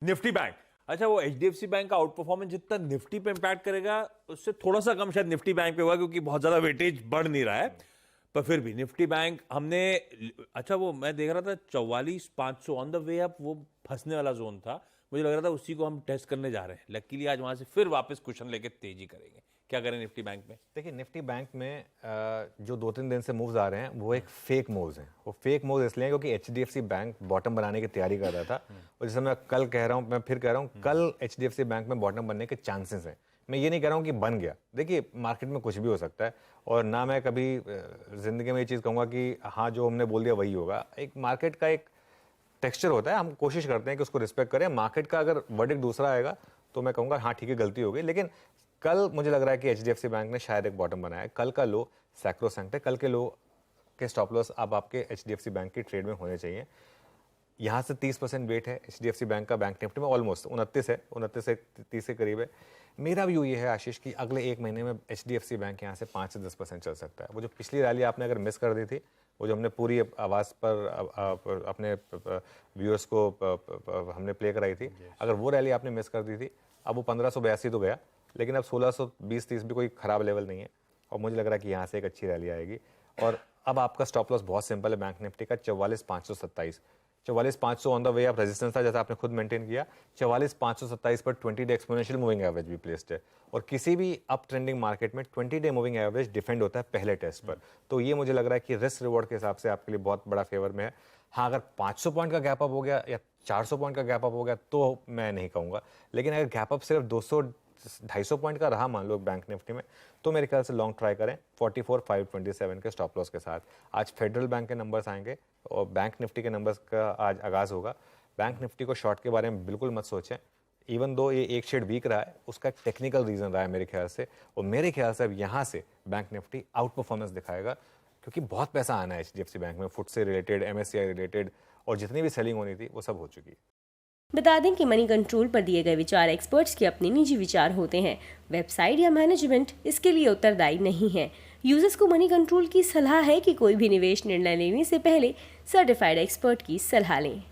Nifty bank, अच्छा वो HDFC bank का आउट परफॉर्मेंस जितना निफ्टी पे इंपैक्ट करेगा उससे थोड़ा सा कम शायद निफ्टी बैंक पे होगा क्योंकि बहुत ज्यादा वेटेज बढ़ नहीं रहा है, पर फिर भी निफ्टी बैंक हमने, अच्छा वो मैं देख रहा था 44,500 ऑन द वे अप, वो फंसने वाला जोन था, मुझे लग रहा था उसी को हम टेस्ट करने जा रहे हैं, लकीली आज वहां से फिर वापस क्वेश्चन लेके तेजी करेंगे। क्या करें निफ्टी बैंक में? देखिए निफ्टी बैंक में जो 2-3 दिन से मूव्स आ रहे हैं वो एक फेक मूव्स हैं। वो फेक मूव्स इसलिए हैं क्योंकि एचडीएफसी बैंक बॉटम बनाने की तैयारी कर रहा था और जैसे मैं कल कह रहा हूँ, मैं फिर कह रहा हूँ, कल एचडीएफसी बैंक में बॉटम बनने के चांसेस हैं। मैं ये नहीं कह रहा हूँ कि बन गया, देखिए मार्केट में कुछ भी हो सकता है और ना मैं कभी जिंदगी में ये चीज़ कहूँगा कि हाँ जो हमने बोल दिया वही होगा। एक मार्केट का एक टेक्सचर होता है, हम कोशिश करते हैं कि उसको रिस्पेक्ट करें। मार्केट का अगर वर्डिक्ट दूसरा आएगा तो मैं कहूँगा हाँ ठीक है गलती हो गई, लेकिन कल मुझे लग रहा है कि एचडीएफसी बैंक ने शायद एक बॉटम बनाया है। कल का लो सैक्रोसैंक्ट है, कल के लो के स्टॉप लॉस अब आपके एचडीएफसी बैंक की ट्रेड में होने चाहिए। यहाँ से 30% वेट है एचडीएफसी बैंक का बैंक निफ्टी में, ऑलमोस्ट 29 है, 29 से 30 के करीब है। मेरा व्यू ये है आशीष कि अगले एक महीने में एचडीएफसी बैंक यहाँ से 5 से 10% चल सकता है। वो जो पिछली रैली आपने अगर मिस कर दी थी, वो जो हमने पूरी आवाज़ पर अपने व्यूअर्स को हमने प्ले कराई थी, अगर वो रैली आपने मिस कर दी थी, अब वो 1582 तो गया, लेकिन अब 1620-30 भी कोई खराब लेवल नहीं है और मुझे लग रहा है कि यहाँ से एक अच्छी रैली आएगी। और अब आपका स्टॉप लॉस बहुत सिंपल है बैंक निफ्टी का, 44,527, 44,500 ऑन द वे आप रेजिस्टेंस था जैसा आपने खुद मेंटेन किया। 44,527 पर 20 डे एक्सपोनेंशियल मूविंग एवरेज भी प्लेस्ड है और किसी भी अप ट्रेंडिंग मार्केट में 20 डे मूविंग एवरेज डिफेंड होता है पहले टेस्ट पर। तो ये मुझे लग रहा है कि रिस्क रिवॉर्ड के हिसाब से आपके लिए बहुत बड़ा फेवर में है। हाँ अगर 500 पॉइंट का गैप अप हो गया या 400 पॉइंट का गैप अप हो गया तो मैं नहीं कहूँगा, लेकिन अगर गैप अप सिर्फ 200-250 पॉइंट का रहा मान लो बैंक निफ्टी में, तो मेरे ख्याल से लॉन्ग ट्राई करें 44,527 के स्टॉप लॉस के साथ। आज फेडरल बैंक के नंबर्स आएंगे और बैंक निफ्टी के नंबर्स का आज आगाज़ होगा। बैंक निफ्टी को शॉर्ट के बारे में बिल्कुल मत सोचें, इवन दो ये एक शेड वीक रहा है, उसका एक टेक्निकल रीज़न रहा है मेरे ख्याल से, और मेरे ख्याल से अब यहाँ से बैंक निफ्टी आउट परफॉर्मेंस दिखाएगा क्योंकि बहुत पैसा आना है एचडीएफसी बैंक में, फुट से रिलेटेड, एमएससीआई रिलेटेड, और जितनी भी सेलिंग होनी थी वो सब हो चुकी है। बता दें कि मनी कंट्रोल पर दिए गए विचार एक्सपर्ट्स के अपने निजी विचार होते हैं। वेबसाइट या मैनेजमेंट इसके लिए उत्तरदायी नहीं है। यूजर्स को मनी कंट्रोल की सलाह है कि कोई भी निवेश निर्णय लेने से पहले सर्टिफाइड एक्सपर्ट की सलाह लें।